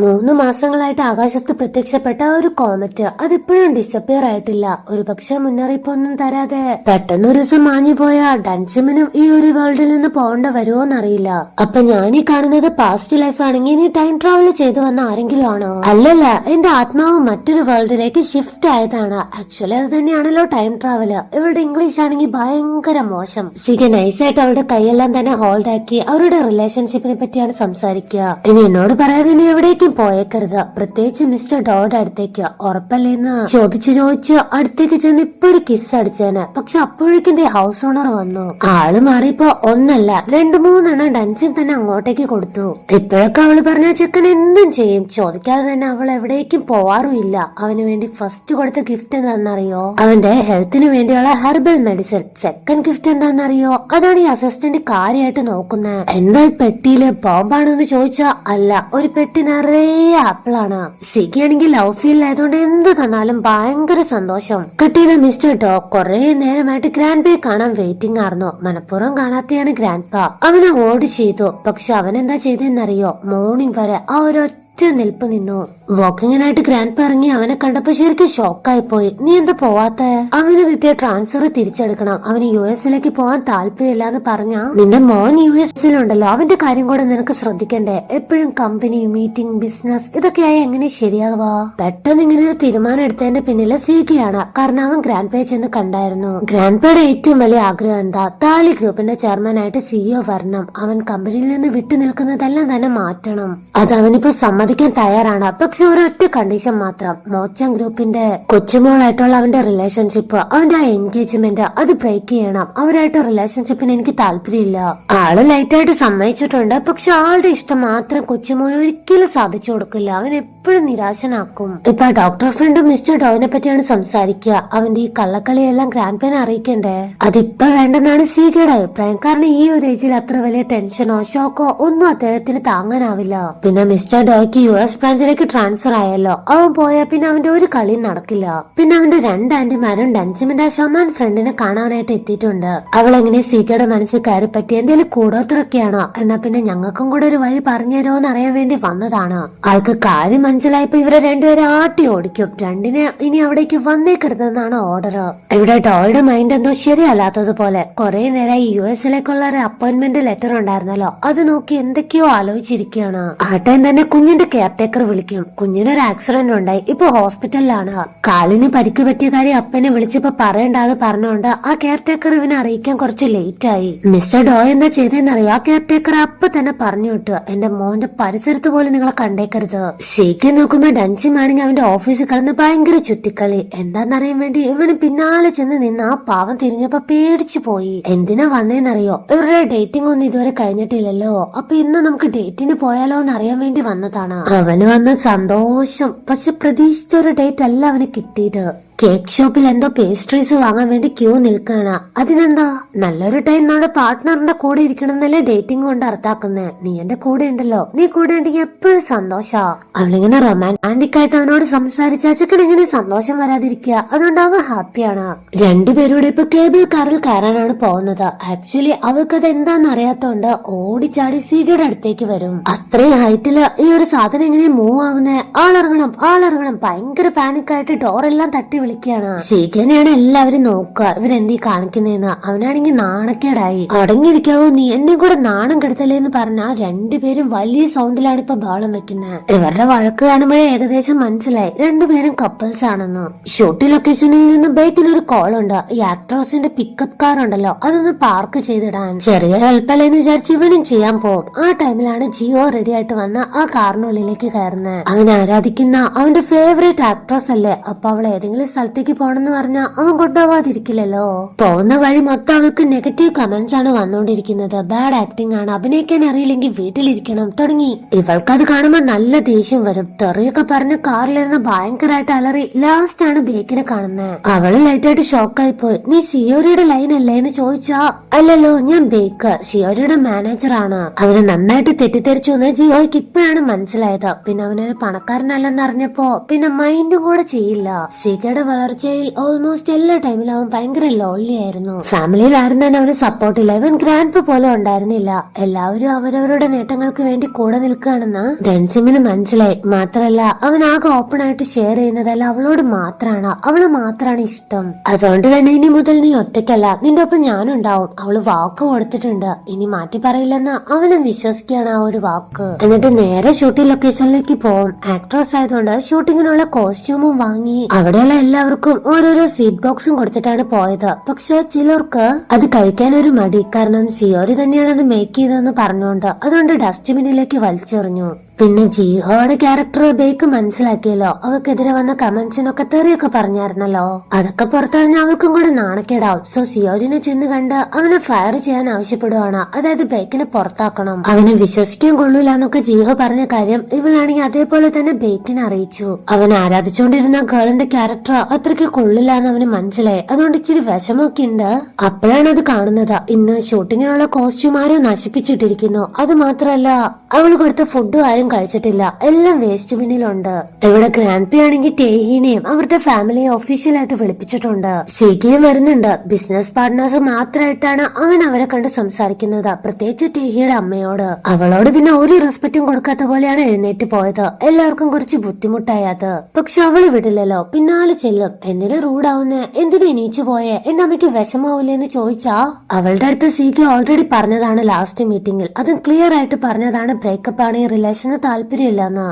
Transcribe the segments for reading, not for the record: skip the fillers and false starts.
3 മാസങ്ങളായിട്ട് ആകാശത്ത് പ്രത്യക്ഷപ്പെട്ട ഒരു കോമറ്റ് അതിപ്പോഴും ഡിസപ്പിയർ ആയിട്ടില്ല. ഒരു പക്ഷെ മുന്നറിയിപ്പൊന്നും തരാതെ പെട്ടെന്ന് ഒരു ദിവസം മാഞ്ഞു പോയ ഡൻസിമിനും ഈ ഒരു വേൾഡിൽ നിന്ന് പോകേണ്ട വരുമോന്നറിയില്ല. അപ്പൊ ഞാൻ ഈ കാണുന്നത് പാസ്റ്റ് ലൈഫ് ആണെങ്കിൽ നീ ടൈം ട്രാവൽ ചെയ്തു വന്ന ആരെങ്കിലും ആണോ? അല്ലല്ല, എന്റെ ആത്മാവ് മറ്റൊരു വേൾഡിലേക്ക് ഷിഫ്റ്റ് ആയതാണ്. ആക്ച്വലി അത് തന്നെയാണല്ലോ ടൈം ട്രാവല്. ഇവളുടെ ഇംഗ്ലീഷ് ആണെങ്കിൽ ഭയങ്കര മോശം. സിഗ നൈസായിട്ട് അവളുടെ കൈയെല്ലാം തന്നെ ഹോൾഡ് ആക്കി അവരുടെ റിലേഷൻഷിപ്പിനെ പറ്റിയാണ് സംസാരിക്കുക. ഇനി എന്നോട് പറയാതെ നീ എവിടേക്ക് പോയേക്കരുത്, പ്രത്യേകിച്ച് മിസ്റ്റർ ഡോയുടെ അടുത്തേക്ക്. ഉറപ്പല്ലേന്ന് ചോദിച്ച് അടുത്തേക്ക് ചെന്ന് ഇപ്പൊ ഒരു കിസ് അടിച്ചേനെ. പക്ഷെ അപ്പോഴേക്കും ഹൗസ് ഓണർ വന്നു. ആള് മാറിയപ്പോ ഒന്നല്ല 2-3 ഡൻസിൻ തന്നെ അങ്ങോട്ടേക്ക് കൊടുത്തു. ഇപ്പോഴൊക്കെ അവള് പറഞ്ഞ ചെക്കൻ എന്തും ചെയ്യും, ചോദിക്കാതെ തന്നെ അവൾ എവിടേക്കും പോവാറുമില്ല. അവന് വേണ്ടി ഫസ്റ്റ് കൊടുത്ത ഗിഫ്റ്റ് എന്താണെന്നറിയോ? അവന്റെ ഹെൽത്തിന് വേണ്ടിയുള്ള ഹെർബൽ മെഡിസിൻ. സെക്കൻഡ് ഗിഫ്റ്റ് എന്താണെന്നറിയോ? അതാണ് ഈ അസിസ്റ്റന്റ് കാര്യമായിട്ട് നോക്കുന്നത്. എന്താ ഈ പെട്ടിയില് ബോംബാണെന്ന് ചോദിച്ചാ അല്ല, ഒരു പെട്ടി നിറയെ ആപ്പിളാണ്. സിഗിയാണെങ്കിൽ ലവ് ഫീൽ ആയതുകൊണ്ട് എന്ത് തന്നാലും ഭയങ്കര സന്തോഷം. കട്ടിയിലെ മിസ്റ്റർ ഡോ കൊറേ നേരമായിട്ട് ഗ്രാൻഡ് പേ കാണാൻ വെയിറ്റിംഗ് ആയിരുന്നു. മനഃപൂർവ്വം കാണാതെയാണ് ഗ്രാൻഡ് പാ അവനെ ഓർഡർ ചെയ്തു. പക്ഷെ അവൻ എന്താ ചെയ്തെന്നറിയോ? മോർണിംഗ് വരെ ആ ഒരു നിൽപ്പ് നിന്നു. വാക്കിങ്ങിനായിട്ട് ഗ്രാൻഡ് പാ ഇറങ്ങി അവനെ കണ്ടപ്പോ ശരിക്കും ഷോക്കായി പോയി. നീ എന്താ പോവാത്ത? അവന് കിട്ടിയ ട്രാൻസ്ഫർ തിരിച്ചെടുക്കണം, അവന് US പോവാൻ താല്പര്യമില്ല എന്ന് പറഞ്ഞ നിന്റെ മോൻ US അവന്റെ കാര്യം കൂടെ നിനക്ക് ശ്രദ്ധിക്കണ്ടേ? എപ്പോഴും കമ്പനി മീറ്റിംഗ് ബിസിനസ് ഇതൊക്കെയായി എങ്ങനെ ശരിയാവാ? പെട്ടെന്ന് ഇങ്ങനെ ഒരു തീരുമാനം എടുത്തതിന്റെ പിന്നില് സീഗയാണ്. കാരണം അവൻ ഗ്രാൻഡ് പേ ചെന്ന് കണ്ടായിരുന്നു. ഗ്രാൻഡ് പേയുടെ ഏറ്റവും വലിയ ആഗ്രഹം എന്താ? താലി ഗ്രൂപ്പിന്റെ ചെയർമാനായിട്ട് CEO വരണം. അവൻ കമ്പനിയിൽ നിന്ന് വിട്ടു നിൽക്കുന്നതെല്ലാം തന്നെ മാറ്റണം. അത് അവനിപ്പോ സമ്മതിക്കാൻ തയ്യാറാണ്. പക്ഷെ ഒരൊറ്റ കണ്ടീഷൻ മാത്രം. മോച്ചം ഗ്രൂപ്പിന്റെ കൊച്ചുമോളായിട്ടുള്ള അവന്റെ റിലേഷൻഷിപ്പ്, അവന്റെ ആ എൻഗേജ്മെന്റ് അത് ബ്രേക്ക് ചെയ്യണം. അവരായിട്ട് റിലേഷൻഷിപ്പിന് എനിക്ക് താല്പര്യമില്ല. ആള് ലൈറ്റായിട്ട് സമ്മതിച്ചിട്ടുണ്ട്. പക്ഷെ ആളുടെ ഇഷ്ടം മാത്രം കൊച്ചുമോൻ ഒരിക്കലും സാധിച്ചു കൊടുക്കില്ല. അവൻ എപ്പോഴും നിരാശനാക്കും. ഇപ്പൊ ഡോക്ടർ ഫ്രണ്ടും മിസ്റ്റർ ഡോവിനെ പറ്റിയാണ് സംസാരിക്കുക. അവന്റെ ഈ കള്ളക്കളിയെല്ലാം ഗ്രാൻഡ് പേനെ അറിയിക്കണ്ടേ? അതിപ്പോ വേണ്ടെന്നാണ് സീഗയുടെ അഭിപ്രായം. കാരണം ഈ ഒരു ഏജിൽ അത്ര വലിയ ടെൻഷനോ ഷോക്കോ ഒന്നും അദ്ദേഹത്തിന് താങ്ങാനാവില്ല. പിന്നെ മിസ്റ്റർ ഡോയ്ക്ക് US ബ്രാഞ്ചിലേക്ക് ട്രാൻസ്ഫർ ആയല്ലോ. അവൻ പോയാൽ പിന്നെ അവന്റെ ഒരു കളി നടക്കില്ല. പിന്നെ അവന്റെ 2 ആന്റിമാരും ഡൻസിമിന്റെ ഷമാൻ ഫ്രണ്ടിനെ കാണാനായിട്ട് എത്തിയിട്ടുണ്ട്. അവൾ എങ്ങനെ സീഗയുടെ മനസ്സിൽ കയറി പറ്റി എന്തെങ്കിലും കൂടോത്രൊക്കെയാണോ? എന്നാ പിന്നെ ഞങ്ങൾക്കും കൂടെ ഒരു വഴി പറഞ്ഞുതരോന്ന് അറിയാൻ വേണ്ടി വന്നതാണ്. ആൾക്ക് കാര്യം മനസ്സിലായപ്പോ ഇവരെ രണ്ടുപേരെ ആട്ടി ഓടിക്കും. രണ്ടിനെ ഇനി അവിടേക്ക് വന്നേക്കരുതെന്നാണ് ഓർഡർ. ഇവിടെ ഡോയുടെ മൈൻഡ് എന്തോ ശരിയല്ലാത്തതുപോലെ. കുറെ നേരമായി US ഒരു അപ്പോയിന്റ്മെന്റ് ലെറ്റർ ഉണ്ടായിരുന്നല്ലോ, അത് നോക്കി എന്തൊക്കെയോ ആലോചിച്ചിരിക്കുകയാണ്. ആ ടൈം തന്നെ കുഞ്ഞിന്റെ കെയർടേക്കർ വിളിക്കും. കുഞ്ഞിനൊരു ആക്സിഡന്റ് ഉണ്ടായി, ഇപ്പൊ ഹോസ്പിറ്റലിലാണ്. കാലിന് പരിക്ക് പറ്റിയ കാര്യം അപ്പനെ വിളിച്ചപ്പോ പറയണ്ടാന്ന് പറഞ്ഞുകൊണ്ട് ആ കെയർടേക്കർ ഇവനെ അറിയിക്കാൻ കുറച്ച് ലേറ്റ് ആയി. മിസ്റ്റർ ഡോ എന്താ ചെയ്തെന്നറിയോ? ആ കെയർടേക്കർ അപ്പൊ തന്നെ പറഞ്ഞു വിട്ടു, എന്റെ മോന്റെ പരിസരത്ത് പോലും നിങ്ങളെ കണ്ടേക്കരുത്. ശരിക്കും നോക്കുമ്പോ ഡൻസിമാണെങ്കിൽ അവന്റെ ഓഫീസിൽ കിടന്ന് ഭയങ്കര ചുറ്റിക്കളി. എന്താന്നറിയാൻ വേണ്ടി ഇവന് പിന്നാലെ ചെന്ന് നിന്ന് ആ പാവം തിരിഞ്ഞപ്പോ പേടിച്ചു പോയി. എന്തിനാ വന്നേന്നറിയോ? ഇവരുടെ ഡേറ്റിംഗ് ഒന്നും ഇതുവരെ കഴിഞ്ഞിട്ടില്ലല്ലോ. അപ്പൊ ഇന്ന് നമുക്ക് ഡേറ്റിന് പോയാലോ എന്ന് അറിയാൻ വേണ്ടി വന്നതാണ്. അവന് വന്ന സന്തോഷം. പക്ഷെ പ്രതീക്ഷിച്ച ഒരു ഡേറ്റ് അല്ല അവന് കിട്ടിയത്. കേക്ക് ഷോപ്പിൽ എന്തോ പേസ്ട്രീസ് വാങ്ങാൻ വേണ്ടി ക്യൂ നിൽക്കാണ്. അതിനെന്താ? നല്ലൊരു ടൈം നമ്മുടെ പാർട്ട്ണറിന്റെ കൂടെ ഇരിക്കണം എന്നല്ലേ ഡേറ്റിംഗ് കൊണ്ട് അർത്ഥാക്കുന്നേ. നീ എന്റെ കൂടെ ഉണ്ടല്ലോ, നീ കൂടെ ഉണ്ടെങ്കിൽ എപ്പോഴും സന്തോഷാ. അവളിങ്ങനെ റൊമാൻറ്റിക് ആയിട്ട് അവനോട് സംസാരിച്ച ചെക്കൻ എങ്ങനെ സന്തോഷം വരാതിരിക്കുക? അതുകൊണ്ട് അവൻ ഹാപ്പിയാണ്. രണ്ടുപേരുടെ ഇപ്പൊ കേബിൾ കാറിൽ കയറാനാണ് പോകുന്നത്. ആക്ച്വലി അവൾക്കത് എന്താന്ന് അറിയാത്തോണ്ട് ഓടിച്ചാടി സീഗയുടെ അടുത്തേക്ക് വരും. അത്രയും ഹൈറ്റില് ഈ ഒരു സാധനം എങ്ങനെ മൂവ് ആവുന്നേ? ആളിറങ്ങണം. ഭയങ്കര പാനിക്കായിട്ട് ഡോറെല്ലാം തട്ടി വിളിക്കുകയാണ്. സീഗനെയാണ് എല്ലാവരും നോക്കുക, ഇവരെന്തീ കാണിക്കുന്നതെന്ന്. അവനാണെങ്കിൽ നാണക്കേടായി. അടങ്ങിയിരിക്കാവോ നീ, എന്നെ കൂടെ നാണം കെടുത്തല്ലേന്ന് പറഞ്ഞാ രണ്ടുപേരും വലിയ സൗണ്ടിലാണ് ഇപ്പൊ ബഹളം വെക്കുന്നത്. ഇവരുടെ വഴക്ക് കാണുമ്പോഴേ ഏകദേശം മനസ്സിലായി രണ്ടുപേരും കപ്പിൾസ് ആണെന്ന്. ഷൂട്ടിംഗ് ലൊക്കേഷനിൽ നിന്ന് ബൈക്കിലൊരു കോൾ ഉണ്ട്. ഈ ആക്ട്രോസിന്റെ പിക്കപ്പ് കാർ ഉണ്ടല്ലോ, അതൊന്ന് പാർക്ക് ചെയ്തിടാൻ. ചെറിയ ഹെൽപ്പല്ലേന്ന് വിചാരിച്ച് ഇവനും ചെയ്യാൻ പോകും. ആ ടൈമിലാണ് ജിയോ റെഡി ആയിട്ട് വന്ന് ആ കാറിനുള്ളിലേക്ക് കയറുന്നത്. അവൻ ആരാധിക്കുന്ന അവന്റെ ഫേവറേറ്റ് ആക്ട്രസ് അല്ലേ. അപ്പൊ അവൾ ഏതെങ്കിലും സ്ഥലത്തേക്ക് പോണെന്ന് പറഞ്ഞാൽ അവൻ കൊണ്ടുപോവാതിരിക്കില്ലല്ലോ. പോകുന്ന വഴി മൊത്തം അവൾക്ക് നെഗറ്റീവ് കമന്റ്സ് ആണ് വന്നോണ്ടിരിക്കുന്നത്. ബാഡ് ആക്ടിംഗ് ആണ്, അഭിനയിക്കാൻ അറിയില്ലെങ്കിൽ വീട്ടിലിരിക്കണം തുടങ്ങി. ഇവൾക്കത് കാണുമ്പോ നല്ല ദേഷ്യം വരും. തെറിയൊക്കെ പറഞ്ഞ് കാറിലിരുന്ന് ഭയങ്കരമായിട്ട് അലറി. ലാസ്റ്റ് ആണ് ബേക്കിനെ കാണുന്നത്. അവള് ലൈറ്റായിട്ട് ഷോക്കായി പോയി. നീ സിയോരിയുടെ ലൈൻ അല്ലേ എന്ന് ചോദിച്ചാ അല്ലല്ലോ, ഞാൻ ബേക്ക്, സിയോരിയുടെ മാനേജർ ആണ്. അവന് നന്നായിട്ട് തെറ്റിദ്ധരിച്ചു എന്ന് ജിയോയ്ക്ക് ഇപ്പോഴാണ് മനസ്സിലായത്. പിന്നെ അവനൊരു പണക്കാരനല്ലെന്ന് അറിഞ്ഞപ്പോ പിന്നെ മൈൻഡും കൂടെ ചെയ്യില്ല. സിഗയുടെ അവന്റെ വളർച്ചയിൽ ഓൾമോസ്റ്റ് എല്ലാ ടൈമിലും അവൻ ഭയങ്കര ലോൺലി ആയിരുന്നു. ഫാമിലിയിൽ ആരും തന്നെ അവന് സപ്പോർട്ടില്ല. ഇവൻ ഗ്രാൻഡ് പോലും ഉണ്ടായിരുന്നില്ല. എല്ലാവരും അവരവരുടെ നേട്ടങ്ങൾക്ക് വേണ്ടി കൂടെ നിൽക്കുകയാണെന്ന് ഡെൻസിമിന് മനസ്സിലായി. മാത്രല്ല അവൻ ആകെ ഓപ്പൺ ആയിട്ട് ഷെയർ ചെയ്യുന്നതല്ല അവളോട് മാത്രാണ്. അവള് മാത്രാണ് ഇഷ്ടം. അതുകൊണ്ട് തന്നെ ഇനി മുതൽ നീ ഒറ്റയ്ക്കല്ല, നിന്റെ ഒപ്പം ഞാനും ഉണ്ടാവും. അവള് വാക്ക് കൊടുത്തിട്ടുണ്ട്, ഇനി മാറ്റി പറയില്ലെന്ന് അവനും വിശ്വസിക്കുകയാണ് ആ ഒരു വാക്ക്. എന്നിട്ട് നേരെ ഷൂട്ടിംഗ് ലൊക്കേഷനിലേക്ക് പോകും. ആക്ട്രസ് ആയതുകൊണ്ട് ഷൂട്ടിങ്ങിനുള്ള കോസ്റ്റ്യൂമും വാങ്ങി അവിടെയുള്ള എല്ലാവർക്കും ഓരോരോ സീറ്റ് ബോക്സും കൊടുത്തിട്ടാണ് പോയത്. പക്ഷെ ചിലർക്ക് അത് കഴിക്കാൻ ഒരു മടി, കാരണം സിയോരി തന്നെയാണ് അത് മേക്ക് ചെയ്തതെന്ന് പറഞ്ഞുകൊണ്ട് അതുകൊണ്ട് ഡസ്റ്റ്ബിന്നിലേക്ക് വലിച്ചെറിഞ്ഞു. പിന്നെ ജിഹോയുടെ ക്യാരക്ടർ ബേക്ക് മനസ്സിലാക്കിയല്ലോ. അവൾക്കെതിരെ വന്ന കമന്റ്സിനൊക്കെ തെറിയൊക്കെ പറഞ്ഞായിരുന്നല്ലോ. അതൊക്കെ പുറത്തറിഞ്ഞ അവൾക്കും കൂടെ നാണക്കേടാവും. സോ സിയോരിനെ ചെന്ന് കണ്ട് അവനെ ഫയർ ചെയ്യാൻ ആവശ്യപ്പെടുവാണ്. അതായത് ബേക്കിനെ പുറത്താക്കണം. അവനെ വിശ്വസിക്കാൻ കൊള്ളൂല എന്നൊക്കെ ജിഹോ പറഞ്ഞ കാര്യം ഇവളാണെങ്കിൽ അതേപോലെ തന്നെ ബേക്കിനെ അറിയിച്ചു. അവൻ ആരാധിച്ചുകൊണ്ടിരുന്ന ഗേളിന്റെ ക്യാരക്ടർ അത്രയ്ക്ക് കൊള്ളില്ല എന്ന് അവന് മനസ്സിലായി. അതുകൊണ്ട് ഇച്ചിരി വിഷമൊക്കെ ഉണ്ട്. അപ്പോഴാണ് അത് കാണുന്നത്. ഇന്ന് ഷൂട്ടിങ്ങിനുള്ള കോസ്റ്റ്യൂം ആരും നശിപ്പിച്ചിട്ടിരിക്കുന്നു. അത് മാത്രല്ല അവൾ കൊടുത്ത ഫുഡും ആരും കഴിച്ചിട്ടില്ല. എല്ലാം വേസ്റ്റ് ബിന്നിലുണ്ട്. ഇവിടെ ഗ്രാൻഡ് പി ആണെങ്കിൽ ടേഹിനെയും അവരുടെ ഫാമിലിയെ ഒഫീഷ്യലായിട്ട് വിളിപ്പിച്ചിട്ടുണ്ട്. സീഗയും വരുന്നുണ്ട്. ബിസിനസ് പാർട്ട്നേഴ്സ് മാത്രമായിട്ടാണ് അവൻ അവരെ കണ്ട് സംസാരിക്കുന്നത്. പ്രത്യേകിച്ച് ടേഹിയുടെ അമ്മയോട്. അവളോട് പിന്നെ ഒരു റെസ്പെക്റ്റും കൊടുക്കാത്ത പോലെയാണ് എഴുന്നേറ്റ് പോയത്. എല്ലാവർക്കും കുറച്ച് ബുദ്ധിമുട്ടായത്. പക്ഷെ അവള് വിടില്ലല്ലോ, പിന്നാലെ ചെല്ലും. എന്തിനു റൂഡാവുന്നേ, എന്തിനു എണീച്ചു പോയേ, എന്റെ അമ്മയ്ക്ക് വിഷമാവൂലേ എന്ന് ചോദിച്ചാ അവളുടെ അടുത്ത് സീഗ ഓൾറെഡി പറഞ്ഞതാണ് ലാസ്റ്റ് മീറ്റിംഗിൽ. അതും ക്ലിയർ ആയിട്ട് പറഞ്ഞതാണ് ബ്രേക്കപ്പ് ആണ്, ഈ റിലേഷന് താല്പര്യമില്ലെന്ന്.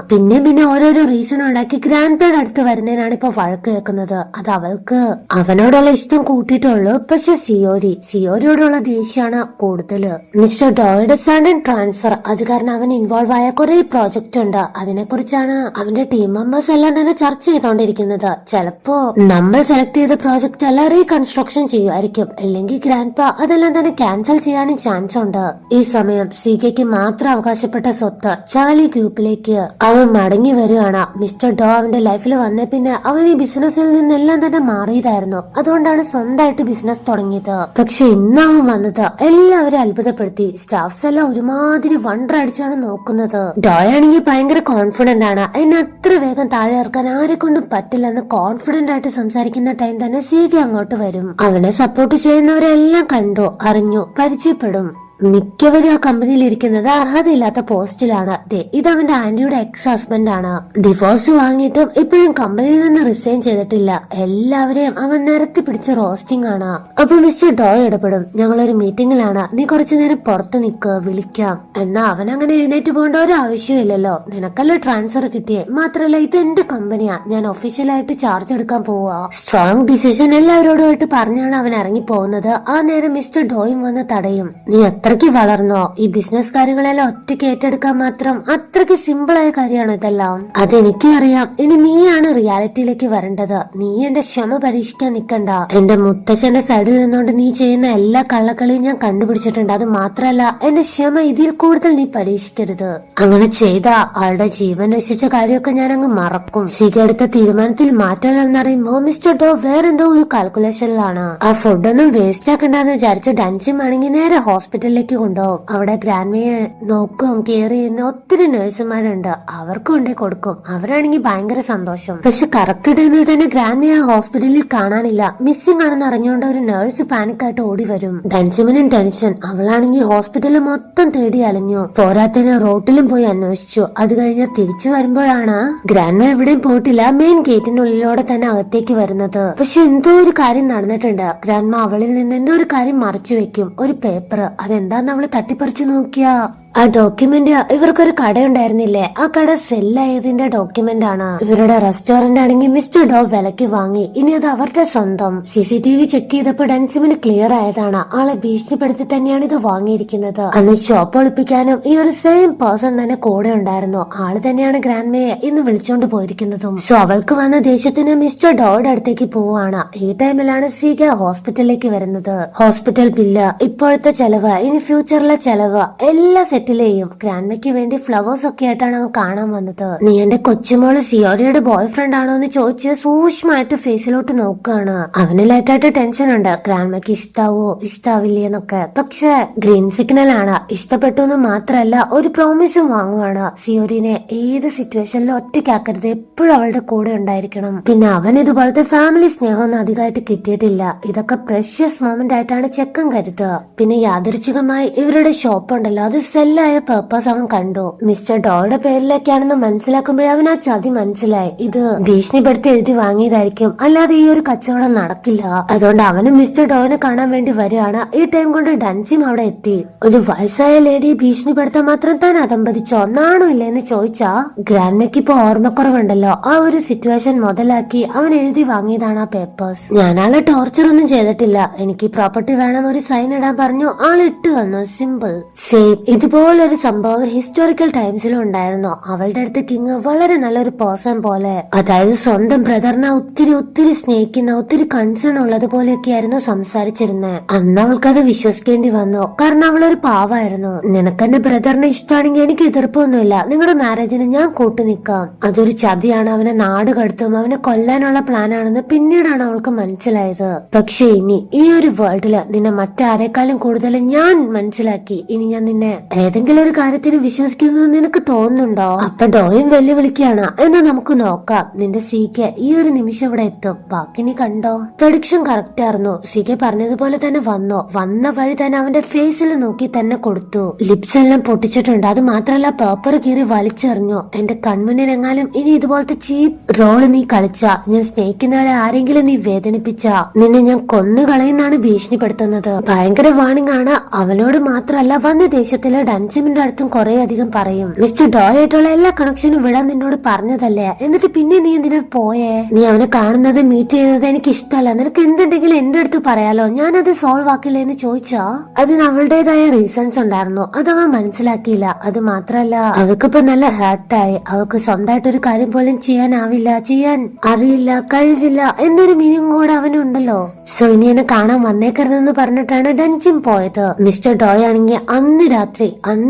പിന്നെ ഓരോരോ റീസൺ ഉണ്ടാക്കി ഗ്രാൻഡ് പേയുടെ അടുത്ത് വരുന്നതിനാണ് ഇപ്പൊ വഴക്ക് കേൾക്കുന്നത്. അത് അവൾക്ക് അവനോടുള്ള ഇഷ്ടം കൂട്ടിയിട്ടുള്ളൂ. പക്ഷെ സിയോരിയോടുള്ള ദേഷ്യമാണ് കൂടുതല്. മിസ്റ്റർ ഡോയുടെ സഡൻ ട്രാൻസ്ഫർ, അത് കാരണം അവൻ ഇൻവോൾവ് ആയ കുറെ പ്രോജക്റ്റ് ഉണ്ട്. അതിനെ കുറിച്ചാണ് അവന്റെ ടീം മെമ്പേഴ്സ് എല്ലാം തന്നെ ചർച്ച ചെയ്തോണ്ടിരിക്കുന്നത്. ചിലപ്പോ നമ്മൾ സെലക്ട് ചെയ്ത പ്രോജക്റ്റ് എല്ലാം റീകൺസ്ട്രക്ഷൻ ചെയ്യുമായിരിക്കും. അല്ലെങ്കിൽ ഗ്രാൻഡ് പാ അതെല്ലാം തന്നെ ക്യാൻസൽ ചെയ്യാനും ചാൻസ് ഉണ്ട്. ഈ സമയം സീഗയ്ക്ക് മാത്രം അവകാശപ്പെട്ട സ്വത്ത് ചാർലി ഗ്രൂപ്പിലേക്ക് അവൻ മടങ്ങി വരികയാണ്. മിസ്റ്റർ ഡോ അവന്റെ ലൈഫിൽ വന്നേ പിന്നെ അവൻ ഈ ബിസിനസ്സിൽ നിന്നെല്ലാം തന്നെ മാറിയതായിരുന്നു. അതുകൊണ്ടാണ് സ്വന്തമായിട്ട് ബിസിനസ് തുടങ്ങിയത്. പക്ഷെ ഇന്ന് അവൻ വന്നത് എല്ലാവരും അത്ഭുതപ്പെടുത്തി. സ്റ്റാഫ്സ് എല്ലാം ഒരുമാതിരി വണ്ടർ അടിച്ചാണ് നോക്കുന്നത്. ഡോയാണെങ്കിൽ ഭയങ്കര കോൺഫിഡന്റ് ആണ്. എന്നെ അത്ര വേഗം താഴെ ഇറക്കാൻ ആരെ കൊണ്ടും പറ്റില്ലെന്ന് കോൺഫിഡന്റ് ആയിട്ട് സംസാരിക്കുന്ന ടൈം തന്നെ സീഗ അങ്ങോട്ട് വരും. അവനെ സപ്പോർട്ട് ചെയ്യുന്നവരെല്ലാം കണ്ടു, അറിഞ്ഞു, പരിചയപ്പെടും. മിക്കവരും ആ കമ്പനിയിൽ ഇരിക്കുന്നത് അർഹതയില്ലാത്ത പോസ്റ്റിലാണ്. ഇത് അവന്റെ ആന്റിയുടെ എക്സ് ഹസ്ബൻഡ് ആണ്. ഡിവോഴ്സ് വാങ്ങിയിട്ടും ഇപ്പോഴും കമ്പനിയിൽ നിന്ന് റിസൈൻ ചെയ്തിട്ടില്ല. എല്ലാവരെയും അവൻ നിരത്തി പിടിച്ച് റോസ്റ്റിംഗ് ആണ്. അപ്പൊ മിസ്റ്റർ ഡോയ് ഇടപെടും. ഞങ്ങളൊരു മീറ്റിംഗിലാണ്, നീ കുറച്ചു നേരം പുറത്ത് നിക്ക്, വിളിക്കാം. എന്നാ അവൻ അങ്ങനെ എഴുന്നേറ്റ് പോകേണ്ട ഒരു ആവശ്യമില്ലല്ലോ. നിനക്കല്ലേ ട്രാൻസ്ഫർ കിട്ടിയേ. മാത്രല്ല ഇത് എന്റെ കമ്പനിയാ, ഞാൻ ഒഫീഷ്യലായിട്ട് ചാർജ് എടുക്കാൻ പോവാ. സ്ട്രോങ് ഡിസിഷൻ എല്ലാവരോടുമായിട്ട് പറഞ്ഞാണ് അവൻ ഇറങ്ങി പോകുന്നത്. ആ നേരം മിസ്റ്റർ ഡോയും വന്ന് തടയും. നീ അത്രയ്ക്ക് വളർന്നോ? ഈ ബിസിനസ് കാര്യങ്ങളെല്ലാം ഒറ്റയ്ക്ക് ഏറ്റെടുക്കാൻ മാത്രം അത്രയ്ക്ക് സിമ്പിൾ ആയ കാര്യമാണ് ഇതെല്ലാം. അതെനിക്കും അറിയാം. ഇനി നീയാണ് റിയാലിറ്റിയിലേക്ക് വരേണ്ടത്. നീ എന്റെ ക്ഷമ പരീക്ഷിക്കാൻ നിക്കണ്ട. എന്റെ മുത്തച്ഛന്റെ സൈഡിൽ നിന്നുകൊണ്ട് നീ ചെയ്യുന്ന എല്ലാ കള്ളക്കളിയും ഞാൻ കണ്ടുപിടിച്ചിട്ടുണ്ട്. അത് മാത്രല്ല എന്റെ ക്ഷമ ഇതിൽ കൂടുതൽ നീ പരീക്ഷിക്കരുത്. അങ്ങനെ ചെയ്ത ആളുടെ ജീവൻ നശിച്ച കാര്യമൊക്കെ ഞാൻ അങ്ങ് മറക്കും. സീഗ എടുത്ത തീരുമാനത്തിൽ മാറ്റമില്ലെന്നറിയുമ്പോ മിസ്റ്റർ ഡോ വേറെന്തോ ഒരു കാൽക്കുലേഷനിലാണ്. ആ ഫുഡൊന്നും വേസ്റ്റ് ആക്കണ്ടെന്ന് വിചാരിച്ച് ഡാൻസിം ആണെങ്കിൽ നേരെ ഹോസ്പിറ്റലിലേക്ക് കൊണ്ടുപോകും. അവിടെ ഗ്രാൻഡ്മയെ നോക്കും, കെയർ ചെയ്യുന്ന ഒത്തിരി നഴ്സുമാരുണ്ട്. അവർക്ക് കൊണ്ടേ കൊടുക്കും. അവരാണെങ്കിൽ ഭയങ്കര സന്തോഷം. പക്ഷെ കറക്റ്റ് ടൈമിൽ തന്നെ ഗ്രാൻഡ്മയെ ഹോസ്പിറ്റലിൽ കാണാനില്ല. മിസ്സിംഗ് ആണെന്ന് അറിഞ്ഞുകൊണ്ട് ഒരു നഴ്സ് പാനിക്കായിട്ട് ഓടി വരും. ഡൻസിമിനും ടെൻഷൻ. അവളാണെങ്കിൽ ഹോസ്പിറ്റലിൽ മൊത്തം തേടി അലഞ്ഞു. പോരാത്തതിന് റോട്ടിലും പോയി അന്വേഷിച്ചു. അത് കഴിഞ്ഞ് തിരിച്ചു വരുമ്പോഴാണ് ഗ്രാൻഡ്മ എവിടെയും പോയിട്ടില്ല, മെയിൻ ഗേറ്റിനുള്ളിലൂടെ തന്നെ അകത്തേക്ക് വരുന്നത്. പക്ഷെ എന്തോ ഒരു കാര്യം നടന്നിട്ടുണ്ട്. ഗ്രാൻഡ്മ അവളിൽ നിന്ന് എന്തോ ഒരു കാര്യം മറച്ചു വെക്കും. ഒരു പേപ്പർ. അതെന്താന്ന് അവള് തട്ടിപ്പറിച്ചു നോക്കിയാ ആ ഡോക്യുമെന്റ് ഇവർക്കൊരു കടയുണ്ടായിരുന്നില്ലേ, ആ കട സെല്ലായതിന്റെ ഡോക്യുമെന്റ് ആണ്. ഇവരുടെ റെസ്റ്റോറന്റ് ആണെങ്കിൽ മിസ്റ്റർ ഡോ വിലക്ക് വാങ്ങി. ഇനി അത് അവരുടെ സ്വന്തം. CCTV ചെക്ക് ചെയ്തപ്പോ ഡെൻസിമിന് ക്ലിയർ ആയതാണ്. ആളെ ഭീഷണിപ്പെടുത്തി തന്നെയാണ് ഇത് വാങ്ങിയിരിക്കുന്നത്. അന്ന് ഷോപ്പ് ഒളിപ്പിക്കാനും ഈ ഒരു സെയിം പേഴ്സൺ തന്നെ കൂടെ ഉണ്ടായിരുന്നു. ആള് തന്നെയാണ് ഗ്രാൻഡ്മയെ ഇന്ന് വിളിച്ചോണ്ട് പോയിരിക്കുന്നതും. സോ അവൾക്ക് വന്ന ദേഷ്യത്തിന് മിസ്റ്റർ ഡോയുടെ അടുത്തേക്ക് പോവാണ്. ഈ ടൈമിലാണ് സീഗ ഹോസ്പിറ്റലിലേക്ക് വരുന്നത്. ഹോസ്പിറ്റൽ ബില്ല്, ഇപ്പോഴത്തെ ചെലവ്, ഇനി ഫ്യൂച്ചറിലെ ചെലവ് എല്ലാം സെറ്റിൽ ചെയ്യും. ഗ്രാൻഡ്മയ്ക്ക് വേണ്ടി ഫ്ലവേഴ്സ് ഒക്കെ ആയിട്ടാണ് അവൻ കാണാൻ വന്നത്. നീ എന്റെ കൊച്ചുമോള് സിയോരയുടെ ബോയ് ഫ്രണ്ട് ആണോ എന്ന് ചോദിച്ച് സൂക്ഷ്മമായിട്ട് ഫേസിലോട്ട് നോക്കുകയാണ്. അവന് ലൈറ്റായിട്ട് ടെൻഷൻ ഉണ്ട്, ഗ്രാൻഡ്മയ്ക്ക് ഇഷ്ടാവോ ഇഷ്ടാവില്ലേ എന്നൊക്കെ. പക്ഷെ ഗ്രീൻ സിഗ്നൽ ആണ്. ഇഷ്ടപ്പെട്ടു എന്ന് മാത്രല്ല ഒരു പ്രോമിസും വാങ്ങുവാണ്, സിയോരിനെ ഏത് സിറ്റുവേഷനിലും ഒറ്റയ്ക്കാക്കരുത്, എപ്പോഴും അവളുടെ കൂടെ ഉണ്ടായിരിക്കണം. പിന്നെ അവൻ ഇതുപോലത്തെ ഫാമിലി സ്നേഹമൊന്നും അധികമായിട്ട് കിട്ടിയിട്ടില്ല. ഇതൊക്കെ പ്രഷ്യസ് മൊമെന്റ് ആയിട്ടാണ് ചെക്കൻ കരുതുക. പിന്നെ യാദൃച്ഛികമായി ഇവരുടെ ഷോപ്പ് ഉണ്ടല്ലോ, അത് സെല്ലായ പർപ്പസ് അവൻ കണ്ടു. മിസ്റ്റർ ഡോയുടെ പേരിലേക്കാണെന്ന് മനസ്സിലാക്കുമ്പോഴേ അവൻ ആ ചതി മനസ്സിലായി. ഇത് ഭീഷണിപ്പെടുത്തി എഴുതി വാങ്ങിയതായിരിക്കും, അല്ലാതെ ഈ ഒരു കച്ചവടം നടക്കില്ല. അതുകൊണ്ട് അവനും മിസ്റ്റർ ഡോയിനെ കാണാൻ വേണ്ടി വരികയാണ്. ഈ ടൈം കൊണ്ട് ഡൻസിം അവിടെ എത്തി. ഒരു വയസ്സായ ലേഡിയെ ഭീഷണിപ്പെടുത്താൻ മാത്രം താൻ അതമ്പതിച്ചോ, നാണോ ഇല്ലെന്ന് ചോദിച്ചാ ഗ്രാൻഡ്മയ്ക്ക് ഇപ്പൊ ഓർമ്മക്കുറവുണ്ടല്ലോ. ആ ഒരു സിറ്റുവേഷൻ മുതലാക്കി അവൻ എഴുതി വാങ്ങിയതാണ് ആ പേപ്പേഴ്സ്. ഞാനാളെ ടോർച്ചർ ഒന്നും ചെയ്തിട്ടില്ല, എനിക്ക് പ്രോപ്പർട്ടി വേണം, ഒരു സൈൻ ഇടാൻ പറഞ്ഞു, ആൾ ഇട്ട് വന്നു, സിമ്പിൾ. സെയിം ഇതുപോലൊരു സംഭവം ഹിസ്റ്റോറിക്കൽ ടൈംസിലും ഉണ്ടായിരുന്നു. അവളുടെ അടുത്ത് കിങ് വളരെ നല്ലൊരു പേഴ്സൺ പോലെ, അതായത് സ്വന്തം ബ്രദറിനെ ഒത്തിരി ഒത്തിരി സ്നേഹിക്കുന്ന, ഒത്തിരി കൺസേൺ ഉള്ളത് പോലെയൊക്കെയായിരുന്നു സംസാരിച്ചിരുന്നത്. അന്ന് അവൾക്കത് വിശ്വസിക്കേണ്ടി വന്നു, കാരണം അവളൊരു പാവായിരുന്നു. നിനക്കെന്റെ ബ്രദറിനെ ഇഷ്ടമാണെങ്കിൽ എനിക്ക് എതിർപ്പൊന്നുമില്ല, നിങ്ങളുടെ മാരേജിന് ഞാൻ കൂട്ടു നിൽക്കാം. അതൊരു ചതിയാണ്, അവനെ നാട് കടത്തും, അവനെ കൊല്ലാനുള്ള പ്ലാൻ ആണെന്ന് പിന്നീടാണ് അവൾക്ക് മനസ്സിലായത്. പക്ഷെ ഇനി ഈ ഒരു വേൾഡില് നിന്നെ മറ്റാരേക്കാളും കൂടുതൽ ഞാൻ മനസ്സിലാക്കി. ഇനി ഞാൻ നിന്നെ ഏതെങ്കിലും ഒരു കാര്യത്തിന് വിശ്വസിക്കുന്നു നിനക്ക് തോന്നുന്നുണ്ടോ? അപ്പൊ ഡോയും വെല്ലുവിളിക്കുകയാണ്, എന്നാ നമുക്ക് നോക്കാം, നിന്റെ സീക്ക് ഈ ഒരു നിമിഷം ഇവിടെ എത്തും, ബാക്കി നീ കണ്ടോ. പ്രഡിക്ഷൻ കറക്റ്റ് ആയിരുന്നു. സീക്കെ പറഞ്ഞതുപോലെ തന്നെ വന്ന വഴി തന്നെ അവന്റെ ഫേസിൽ നോക്കി തന്നെ കൊടുത്തു. ലിപ്സ് എല്ലാം പൊട്ടിച്ചിട്ടുണ്ട്. അത് മാത്രല്ല പേപ്പർ കീറി വലിച്ചെറിഞ്ഞു. എന്റെ കൺമുന്നിനെങ്ങാലും ഇനി ഇതുപോലത്തെ ചീപ്പ് റോള് നീ കളിച്ച, ഞാൻ സ്നേഹിക്കുന്നവരെ ആരെങ്കിലും നീ വേദനിപ്പിച്ച, നിന്നെ ഞാൻ കൊന്നുകളയുന്നാണ് ഭീഷണിപ്പെടുത്തുന്നത്. ഭയങ്കര വാണിംഗ് ആണ്. അവനോട് മാത്രല്ല വന്ന ദേശത്തിലെ ഡൻസിമിന്റെ അടുത്തും കുറെ അധികം പറയും. മിസ്റ്റർ ഡോയ് ആയിട്ടുള്ള എല്ലാ കണക്ഷനും വിടാൻ നിന്നോട് പറഞ്ഞതല്ലേ, എന്നിട്ട് പിന്നെ നീ എന്തിനാ പോയേ? നീ അവനെ കാണുന്നത് മീറ്റ് ചെയ്യുന്നത് എനിക്ക് ഇഷ്ടമല്ല, നിനക്ക് എന്തുണ്ടെങ്കിലും എന്റെ അടുത്ത് പറയാലോ, ഞാനത് സോൾവ് ആക്കില്ല എന്ന് ചോദിച്ചാ അതിന് അവളുടേതായ റീസൺസ് ഉണ്ടായിരുന്നു. അതവൻ മനസ്സിലാക്കിയില്ല. അത് മാത്രല്ല അവൾക്കിപ്പോ നല്ല ഹേർട്ടായി. അവൾക്ക് സ്വന്തമായിട്ടൊരു കാര്യം പോലും ചെയ്യാനാവില്ല, ചെയ്യാൻ അറിയില്ല, കഴിവില്ല എന്നൊരു മീനിങ് കൂടെ അവനുണ്ടല്ലോ. സോ ഇനി എന്നെ കാണാൻ വന്നേക്കരുതെന്ന് പറഞ്ഞിട്ടാണ് ഡൻസിം പോയത്. മിസ്റ്റർ ഡോയ് ആണെങ്കിൽ അന്ന് രാത്രി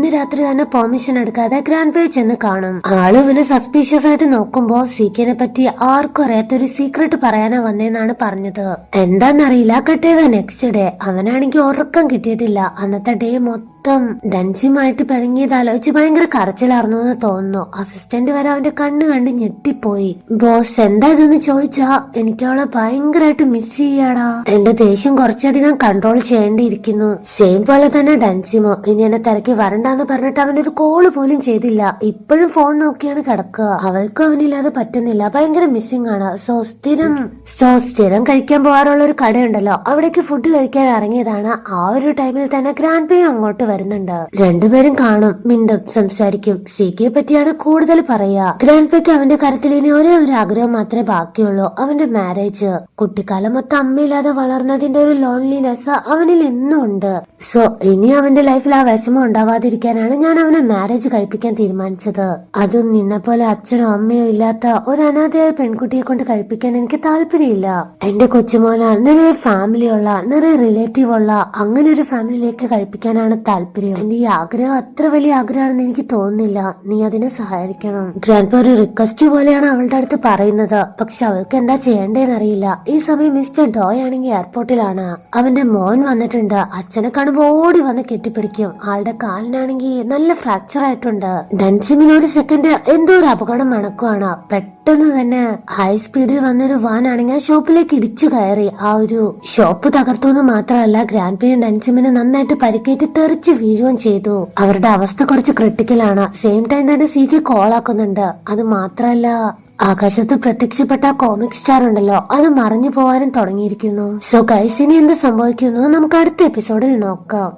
തന്നെ പെർമിഷൻ എടുക്കാതെ ഗ്രാൻഡ് പേ ചെന്ന് കാണും. ആള് ഇവന് സസ്പീഷ്യസ് ആയിട്ട് നോക്കുമ്പോ സീക്കിനെ പറ്റി ആർക്കും അറിയാത്തൊരു സീക്രട്ട് പറയാനാ വന്നേന്നാണ് പറഞ്ഞത്. എന്താന്നറിയില്ല. കട്ട് ചെയ്ത നെക്സ്റ്റ് ഡേ അവനാണെങ്കിൽ ഉറക്കം കിട്ടിയിട്ടില്ല. അന്നത്തെ ഡേ മൊത്തം ഡൻസിയുമായിട്ട് പിണങ്ങിയതാലോചിച്ച് ഭയങ്കര കരച്ചിലായിരുന്നു എന്ന് തോന്നുന്നു. അസിസ്റ്റന്റ് വരെ അവന്റെ കണ്ണ് കണ്ട് ഞെട്ടിപ്പോയി. ബോസ് എന്താ ഇതെന്ന് ചോദിച്ചാ എനിക്ക് അവളെ ഭയങ്കരമായിട്ട് മിസ് ചെയ്യാടാ, എന്റെ ദേഷ്യം കുറച്ചധികം കൺട്രോൾ ചെയ്യേണ്ടിയിരിക്കുന്നു. സെയിം പോലെ തന്നെ ഡൻസിമോ ഇനി എന്നെ തിരക്കി വരണ്ടെന്ന് പറഞ്ഞിട്ട് അവനൊരു കോള് പോലും ചെയ്തില്ല. ഇപ്പോഴും ഫോൺ നോക്കിയാണ് കിടക്കുക. അവൾക്കും അവനില്ലാതെ പറ്റുന്നില്ല, ഭയങ്കര മിസ്സിംഗ് ആണ്. സ്ഥിരം കഴിക്കാൻ പോകാറുള്ള ഒരു കടയുണ്ടല്ലോ, അവിടേക്ക് ഫുഡ് കഴിക്കാൻ ഇറങ്ങിയതാണ്. ആ ഒരു ടൈമിൽ തന്നെ ഗ്രാൻഡ് പേ അങ്ങോട്ട് വരുന്നുണ്ട്. രണ്ടുപേരും കാണും, മിണ്ടും, സംസാരിക്കും. സീക്കിയെ പറ്റിയാണ് കൂടുതൽ പറയാ. ഗ്രാൻഡ് പേക്ക് അവന്റെ കാര്യത്തിൽ ഇനി ഒരേ ഒരു ആഗ്രഹം മാത്രമേ ബാക്കിയുള്ളൂ, അവന്റെ മാരേജ്. കുട്ടിക്കാലം മൊത്തം അമ്മയില്ലാതെ വളർന്നതിന്റെ ഒരു ലോൺലിനെസ് അവനിൽ എന്നും ഉണ്ട്. സോ ഇനി അവന്റെ ലൈഫിൽ ആ വിഷമം ഉണ്ടാവാതിരിക്കാനാണ് ഞാൻ അവനെ മാരേജ് കഴിപ്പിക്കാൻ തീരുമാനിച്ചത്. അതും നിന്നെ പോലെ അച്ഛനോ അമ്മയോ ഇല്ലാത്ത ഒരു അനാഥയായ പെൺകുട്ടിയെ കൊണ്ട് കഴിപ്പിക്കാൻ എനിക്ക് താല്പര്യമില്ല. എന്റെ കൊച്ചുമോന നിറയെ ഫാമിലി ഉള്ള, നിറയെ റിലേറ്റീവ് ഉള്ള അങ്ങനെ ഒരു ഫാമിലിയിലേക്ക് കഴിപ്പിക്കാനാണ് താല്പര്യം. എന്റെ ഈ ആഗ്രഹം അത്ര വലിയ ആഗ്രഹമാണെന്ന് എനിക്ക് തോന്നുന്നില്ല. നീ അതിനെ സഹായിക്കണം. ഗ്രാൻഡ് ഒരു റിക്വസ്റ്റ് പോലെയാണ് അവളുടെ അടുത്ത് പറയുന്നത്. പക്ഷെ അവൾക്ക് എന്താ ചെയ്യേണ്ടതെന്നറിയില്ല. ഈ സമയം മിസ്റ്റർ ഡോയ് ആണെങ്കിൽ എയർപോർട്ടിലാണ്. അവന്റെ മോൻ വന്നിട്ടുണ്ട്. അച്ഛനെ കാണുമ്പോ ഓടി വന്ന് കെട്ടിപ്പിടിക്കും. ആളുടെ കാലിനാണെങ്കിൽ നല്ല ഫ്രാക്ചർ ആയിട്ടുണ്ട്. ഡൻസിമിന് ഒരു സെക്കൻഡ് എന്തോ ഒരു അപകടം മണക്കുവാണ്. പെട്ടെന്ന് തന്നെ ഹൈ സ്പീഡിൽ വന്നൊരു വാൻ ആണെങ്കിൽ ആ ഷോപ്പിലേക്ക് ഇടിച്ചു കയറി. ആ ഒരു ഷോപ്പ് തകർത്തു മാത്രമല്ല ഗ്രാൻഡ് പേയും ഡൻസിമിന് നന്നായിട്ട് പരിക്കേറ്റ് തെറിച്ച് വീഴുകയും ചെയ്തു. അവരുടെ അവസ്ഥ കുറച്ച് ക്രിട്ടിക്കലാണ്. സെയിം ടൈം തന്നെ സീക്ക് കോൾ ആക്കുന്നുണ്ട്. അത് മാത്രല്ല ആകാശത്ത് പ്രത്യക്ഷപ്പെട്ട കോമിക് സ്റ്റാർ ഉണ്ടല്ലോ, അത് മറഞ്ഞു പോവാനും തുടങ്ങിയിരിക്കുന്നു. സോ ഗൈസ് ഇനി എന്ത് സംഭവിക്കുന്നു നമുക്ക് അടുത്ത എപ്പിസോഡിൽ നോക്കാം.